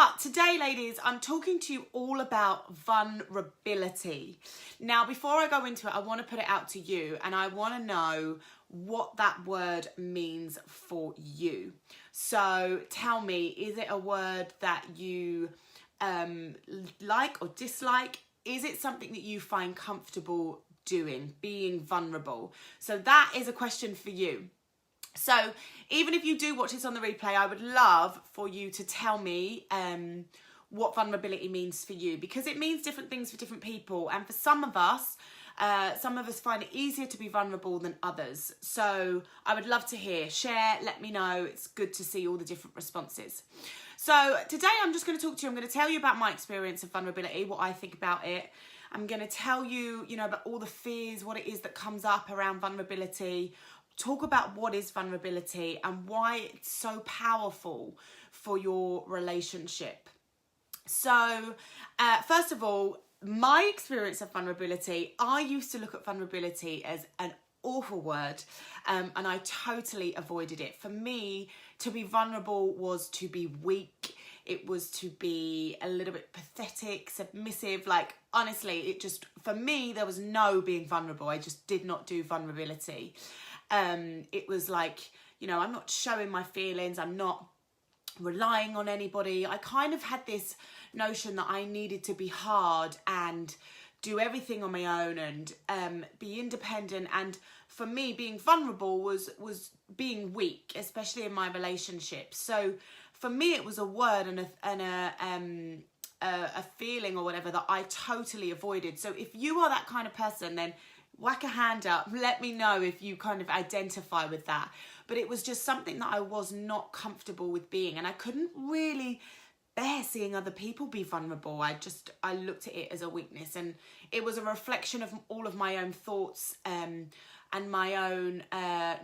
But today, ladies, I'm talking to you all about vulnerability. Now, before I go into it, I want to put it out to you, and I want to know what that word means for you. So tell me, is it a word that you like or dislike? Is it something that you find comfortable doing, being vulnerable? So that is a question for you. So even if you do watch this on the replay, I would love for you to tell me what vulnerability means for you, because it means different things for different people. And for some of us find it easier to be vulnerable than others. So I would love to hear, share, let me know. It's good to see all the different responses. So today I'm just going to talk to you. I'm going to tell you about my experience of vulnerability, what I think about it. I'm going to tell you, about all the fears, what it is that comes up around vulnerability. Talk about what is vulnerability and why it's so powerful for your relationship. So first of all, my experience of vulnerability, I used to look at vulnerability as an awful word, and I totally avoided it. For me, to be vulnerable was to be weak. It was to be a little bit pathetic, submissive. Like, honestly, it just, for me, there was no being vulnerable. I just did not do vulnerability. It was like, I'm not showing my feelings. I'm not relying on anybody. I kind of had this notion that I needed to be hard and do everything on my own and be independent. And for me, being vulnerable was being weak, especially in my relationships. So for me, it was a word and a feeling or whatever that I totally avoided. So if you are that kind of person, then whack a hand up. Let me know if you kind of identify with that. But it was just something that I was not comfortable with being, and I couldn't really bear seeing other people be vulnerable. I looked at it as a weakness, and it was a reflection of all of my own thoughts and my own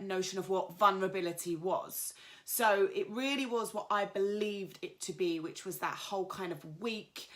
notion of what vulnerability was. So it really was what I believed it to be, which was that whole kind of weak,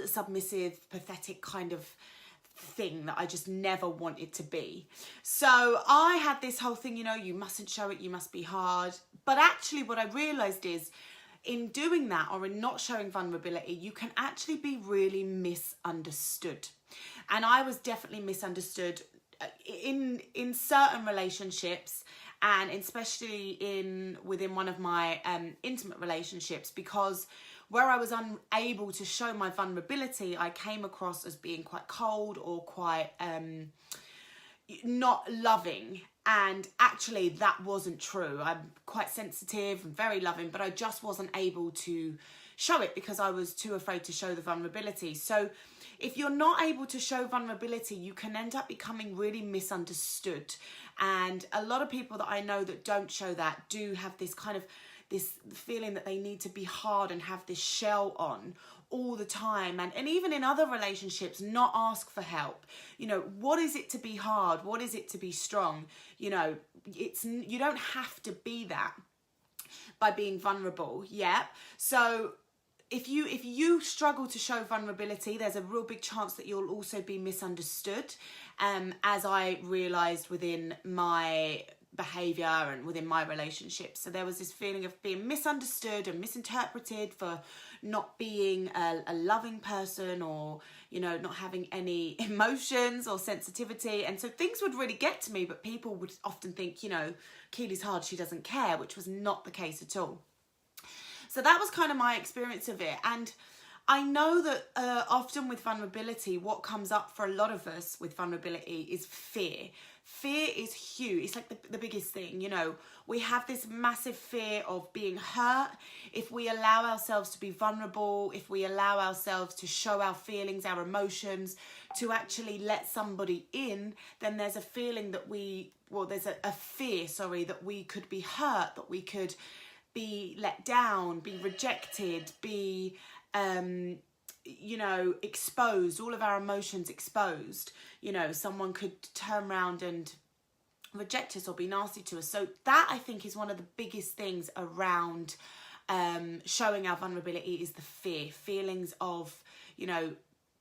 submissive, pathetic kind of thing that I just never wanted to be. So I had this whole thing, you mustn't show it, you must be hard. But actually what I realised is, in doing that or in not showing vulnerability, you can actually be really misunderstood. And I was definitely misunderstood in certain relationships, and especially within one of my intimate relationships, because where I was unable to show my vulnerability, I came across as being quite cold or quite not loving. And actually that wasn't true. I'm quite sensitive and very loving, but I just wasn't able to show it because I was too afraid to show the vulnerability. So if you're not able to show vulnerability, you can end up becoming really misunderstood. And a lot of people that I know that don't show that do have this kind of this feeling that they need to be hard and have this shell on all the time, and even in other relationships, not ask for help. What is it to be hard? What is it to be strong? You don't have to be that by being vulnerable. Yeah. So if you struggle to show vulnerability, there's a real big chance that you'll also be misunderstood. As I realised within my behaviour and within my relationships. So there was this feeling of being misunderstood and misinterpreted for not being a loving person, or not having any emotions or sensitivity. And so things would really get to me, but people would often think, Keely's hard, she doesn't care, which was not the case at all. So that was kind of my experience of it. And I know that often with vulnerability, what comes up for a lot of us with vulnerability is fear. Fear is huge. It's like the biggest thing, We have this massive fear of being hurt. If we allow ourselves to be vulnerable, if we allow ourselves to show our feelings, our emotions, to actually let somebody in, then there's a feeling that there's a fear, that we could be hurt, that we could be let down, be rejected, be exposed, all of our emotions exposed. Someone could turn around and reject us or be nasty to us. So that, I think, is one of the biggest things around showing our vulnerability, is the feelings of,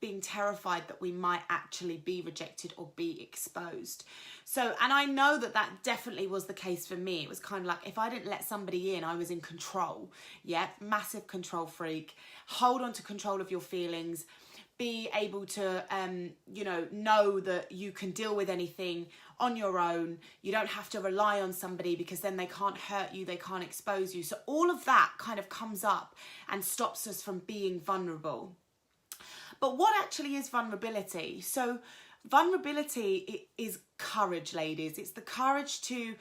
being terrified that we might actually be rejected or be exposed. So, and I know that that definitely was the case for me. It was kind of like, if I didn't let somebody in, I was in control. Yeah, massive control freak. Hold on to control of your feelings. Be able to, know that you can deal with anything on your own. You don't have to rely on somebody because then they can't hurt you, they can't expose you. So all of that kind of comes up and stops us from being vulnerable. But what actually is vulnerability? So vulnerability is courage, ladies. It's the courage to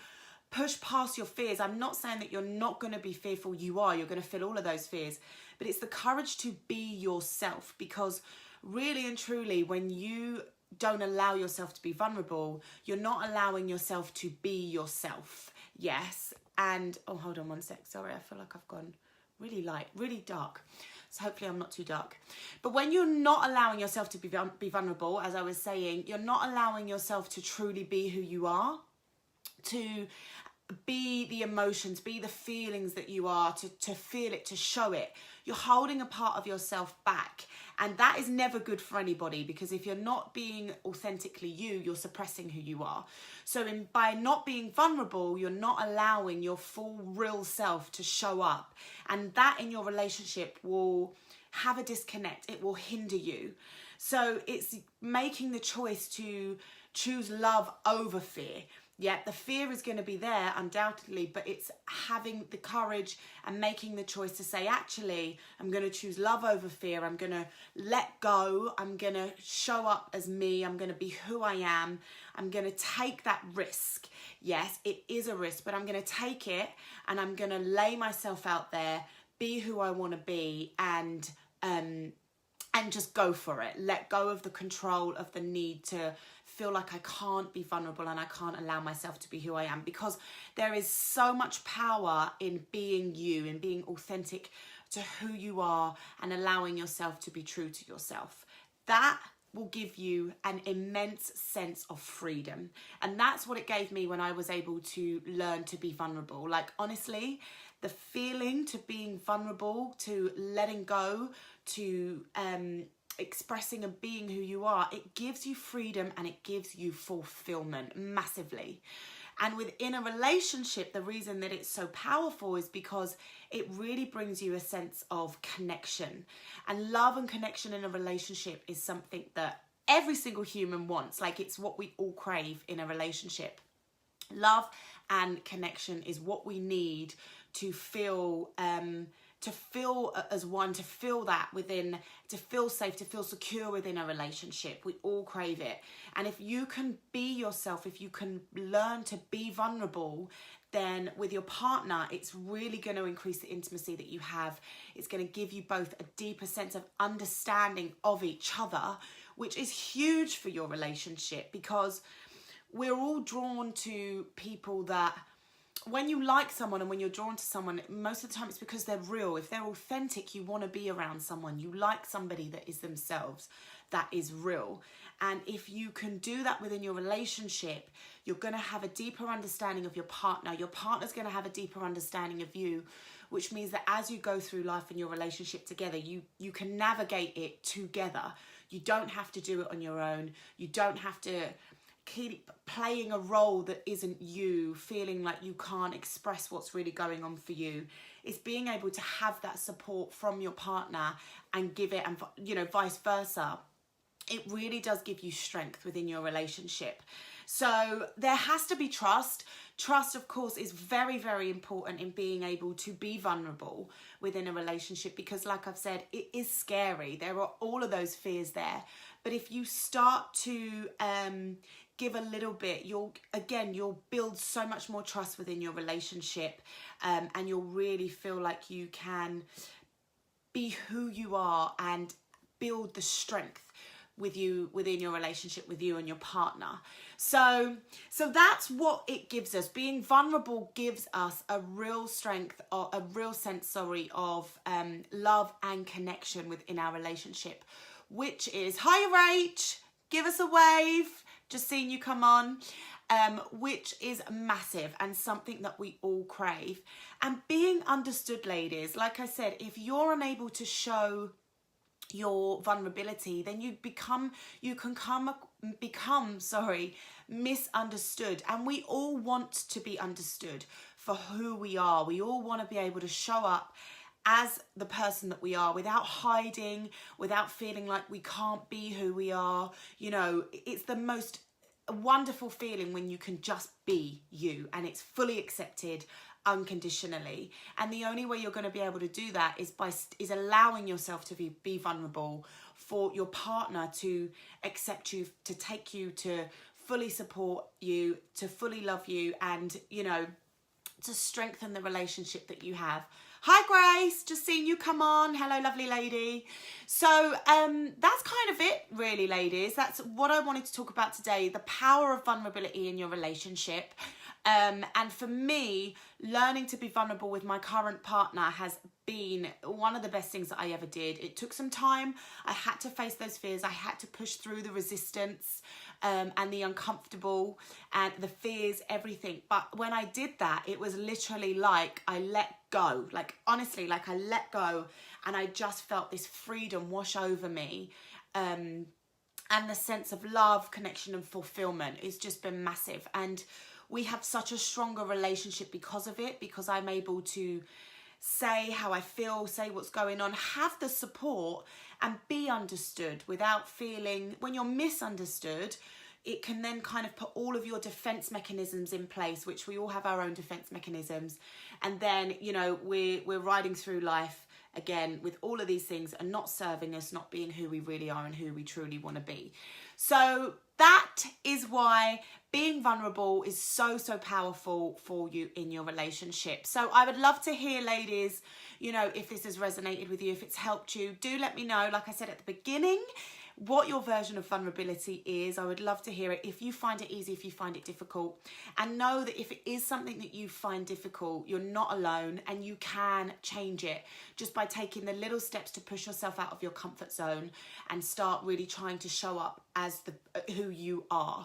push past your fears. I'm not saying that you're not going to be fearful. You are. You're going to feel all of those fears. But it's the courage to be yourself, because really and truly, when you don't allow yourself to be vulnerable, you're not allowing yourself to be yourself. Yes. And, oh, hold on one sec. Sorry, I feel like I've gone really light, really dark. So hopefully I'm not too dark. But when you're not allowing yourself to be vulnerable, as I was saying, you're not allowing yourself to truly be who you are, to be the emotions, be the feelings that you are, to feel it, to show it. You're holding a part of yourself back. And that is never good for anybody, because if you're not being authentically you, you're suppressing who you are. So by not being vulnerable, you're not allowing your full real self to show up. And that in your relationship will have a disconnect. It will hinder you. So it's making the choice to choose love over fear. Yeah, the fear is going to be there undoubtedly, but it's having the courage and making the choice to say, actually, I'm going to choose love over fear. I'm going to let go. I'm going to show up as me. I'm going to be who I am. I'm going to take that risk. Yes, it is a risk, but I'm going to take it, and I'm going to lay myself out there, be who I want to be, and just go for it. Let go of the control, of the need to feel like I can't be vulnerable and I can't allow myself to be who I am, because there is so much power in being you, in being authentic to who you are and allowing yourself to be true to yourself. That will give you an immense sense of freedom. And that's what it gave me when I was able to learn to be vulnerable. Like, honestly, the feeling to being vulnerable, to letting go, to expressing and being who you are, it gives you freedom and it gives you fulfillment massively. And within a relationship, the reason that it's so powerful is because it really brings you a sense of connection. And love and connection in a relationship is something that every single human wants. Like, it's what we all crave in a relationship. Love and connection is what we need to feel as one, to feel that within, to feel safe, to feel secure within a relationship. We all crave it. And if you can be yourself, if you can learn to be vulnerable, then with your partner, it's really going to increase the intimacy that you have. It's going to give you both a deeper sense of understanding of each other, which is huge for your relationship, because we're all drawn to people that, when you like someone and when you're drawn to someone, most of the time it's because they're real. If they're authentic, you want to be around someone. You like somebody that is themselves, that is real. And if you can do that within your relationship, you're going to have a deeper understanding of your partner. Your partner's going to have a deeper understanding of you, which means that as you go through life in your relationship together, you can navigate it together. You don't have to do it on your own. You don't have to keep playing a role that isn't you, feeling like you can't express what's really going on for you. It's being able to have that support from your partner and give it, and vice versa. It really does give you strength within your relationship. So there has to be trust. Trust, of course, is very, very important in being able to be vulnerable within a relationship, because like I've said, it is scary. There are all of those fears there. But if you start to give a little bit, you'll build so much more trust within your relationship, and you'll really feel like you can be who you are and build the strength within your relationship with you and your partner. So that's what it gives us. Being vulnerable gives us a real strength, or a real sense, of love and connection within our relationship, which is, hi Rach, give us a wave, just seeing you come on, which is massive and something that we all crave. And being understood, ladies, like I said, if you're unable to show your vulnerability, then you can become misunderstood. And we all want to be understood for who we are. We all want to be able to show up as the person that we are, without hiding, without feeling like we can't be who we are. You know, it's the most wonderful feeling when you can just be you and it's fully accepted unconditionally. And the only way you're going to be able to do that is allowing yourself to be vulnerable, for your partner to accept you, to take you, to fully support you, to fully love you, and, you know, to strengthen the relationship that you have. Hi Grace, just seen you come on. Hello lovely lady. So that's kind of it really, ladies. That's what I wanted to talk about today, the power of vulnerability in your relationship. And for me, learning to be vulnerable with my current partner has been one of the best things that I ever did. It took some time. I had to face those fears. I had to push through the resistance and the uncomfortable and the fears, everything. But when I did that, it was literally like I let go. Like, honestly, like I let go, and I just felt this freedom wash over me. And the sense of love, connection and fulfillment has just been massive. And we have such a stronger relationship because of it, because I'm able to say how I feel, say what's going on, have the support and be understood without feeling, when you're misunderstood, it can then kind of put all of your defense mechanisms in place, which we all have our own defense mechanisms. And then, you know, we're riding through life again with all of these things and not serving us, not being who we really are and who we truly want to be. So that is why being vulnerable is so, so powerful for you in your relationship. So I would love to hear, ladies, you know, if this has resonated with you, if it's helped you, do let me know. Like I said at the beginning, what your version of vulnerability is. I would love to hear it. If you find it easy, if you find it difficult, and know that if it is something that you find difficult, you're not alone and you can change it just by taking the little steps to push yourself out of your comfort zone and start really trying to show up as who you are.